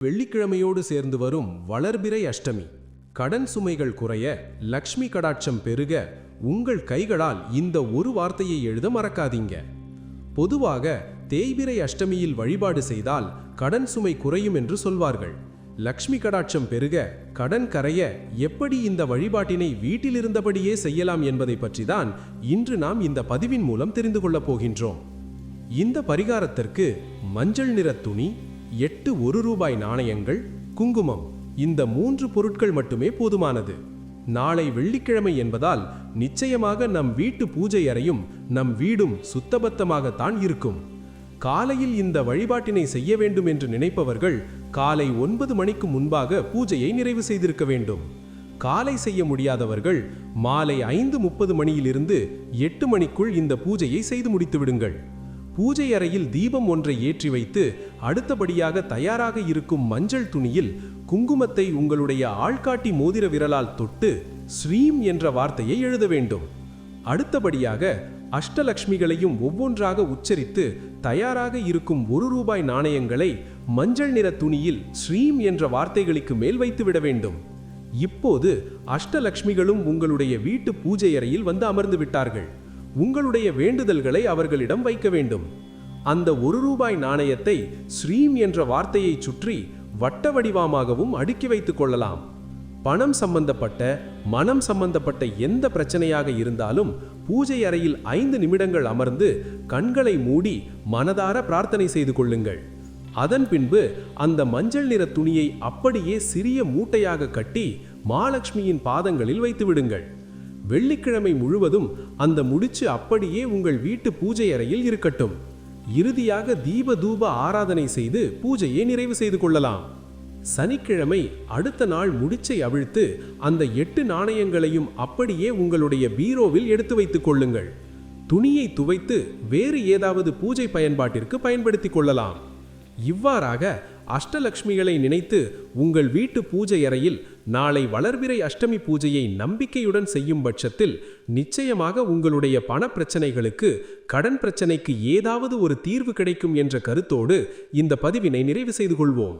வெள்ளிக்கிழமையோடு சேர்ந்து வரும் வளர்பிறை அஷ்டமி. கடன் சுமைகள் குறைய, லக்ஷ்மி கடாட்சம் பெருக உங்கள் கைகளால் இந்த ஒரு வார்த்தையை எழுத மறக்காதீங்க. பொதுவாக தேய்பிறை அஷ்டமியில் வழிபாடு செய்தால் கடன் சுமை குறையும் என்று சொல்வார்கள். லக்ஷ்மி கடாட்சம் பெருக, கடன் கரைய எப்படி இந்த வழிபாட்டினை வீட்டிலிருந்தபடியே செய்யலாம் என்பதை பற்றிதான் இன்று நாம் இந்த பதிவின் மூலம் தெரிந்து கொள்ளப் போகின்றோம். இந்த பரிகாரத்திற்கு மஞ்சள் நிற துணி, 8 1 நாணயங்கள், குங்குமம், இந்த 3 பொருட்கள் மட்டுமே போதுமானது. நாளை வெள்ளிக்கிழமை என்பதால் நிச்சயமாக நம் வீட்டு பூஜை அறையும் நம் வீடும் சுத்தபத்தமாகத்தான் இருக்கும். காலையில் இந்த வழிபாட்டினை செய்ய வேண்டும் என்று நினைப்பவர்கள் காலை 9 மணிக்கு முன்பாக பூஜையை நிறைவு செய்திருக்க வேண்டும். காலை செய்ய முடியாதவர்கள் மாலை 5:30 மணியிலிருந்து 8 மணிக்குள் இந்த பூஜையை செய்து முடித்து விடுங்கள். பூஜை அறையில் தீபம் ஒன்றை ஏற்றி வைத்து அடுத்தபடியாக தயாராக இருக்கும் மஞ்சள் துணியில் குங்குமத்தை உங்களுடைய ஆள்காட்டி மோதிர விரலால் தொட்டு ஸ்ரீம் என்ற வார்த்தையை எழுத வேண்டும். அடுத்தபடியாக அஷ்டலக்ஷ்மிகளையும் ஒவ்வொன்றாக உச்சரித்து தயாராக இருக்கும் 1 ரூபாய் நாணயங்களை மஞ்சள் நிற துணியில் ஸ்ரீம் என்ற வார்த்தைகளுக்கு மேல் வைத்துவிட வேண்டும். இப்போது அஷ்டலக்ஷ்மிகளும் உங்களுடைய வீட்டு பூஜை அறையில் வந்து அமர்ந்து விட்டார்கள். உங்களுடைய வேண்டுதல்களை அவர்களிடம் வைக்க வேண்டும். அந்த 1 ரூபாய் நாணயத்தை ஸ்ரீம் என்ற வார்த்தையை சுற்றி வட்ட வடிவமாகவும் அடுக்கி வைத்துக் கொள்ளலாம். பணம் சம்பந்தப்பட்ட, மனம் சம்பந்தப்பட்ட எந்த பிரச்சனையாக இருந்தாலும் பூஜை அறையில் 5 நிமிடங்கள் அமர்ந்து கண்களை மூடி மனதார பிரார்த்தனை செய்து கொள்ளுங்கள். அதன் பின்பு அந்த மஞ்சள் நிற துணியை அப்படியே சிறிய மூட்டையாக கட்டி மகாலட்சுமியின் பாதங்களில் வைத்து விடுங்கள். வெள்ளிக்கிழமை முழுவதும் அந்த முடிச்சு அப்படியே உங்கள் வீட்டு பூஜை அறையில் இருக்கட்டும். இறுதியாக தீப தூப ஆராதனை செய்து பூஜையை நிறைவு செய்து கொள்ளலாம். சனிக்கிழமை அடுத்த நாள் முடிச்சை அவிழ்த்து அந்த 8 நாணயங்களையும் அப்படியே உங்களுடைய பீரோவில் எடுத்து வைத்துக் கொள்ளுங்கள். துணியை துவைத்து வேறு ஏதாவது பூஜை பயன்பாட்டிற்கு பயன்படுத்திக் கொள்ளலாம். இவ்வாறாக அஷ்டலக்ஷ்மிகளை நினைத்து உங்கள் வீட்டு பூஜை அறையில் நாளை வளர்பிறை அஷ்டமி பூஜையை நம்பிக்கையுடன் செய்யும் பட்சத்தில் நிச்சயமாக உங்களுடைய பண பிரச்சனைகளுக்கு, கடன் பிரச்சனைக்கு ஏதாவது ஒரு தீர்வு கிடைக்கும் என்ற கருத்தோடு இந்த பதிவினை நிறைவு செய்து கொள்வோம்.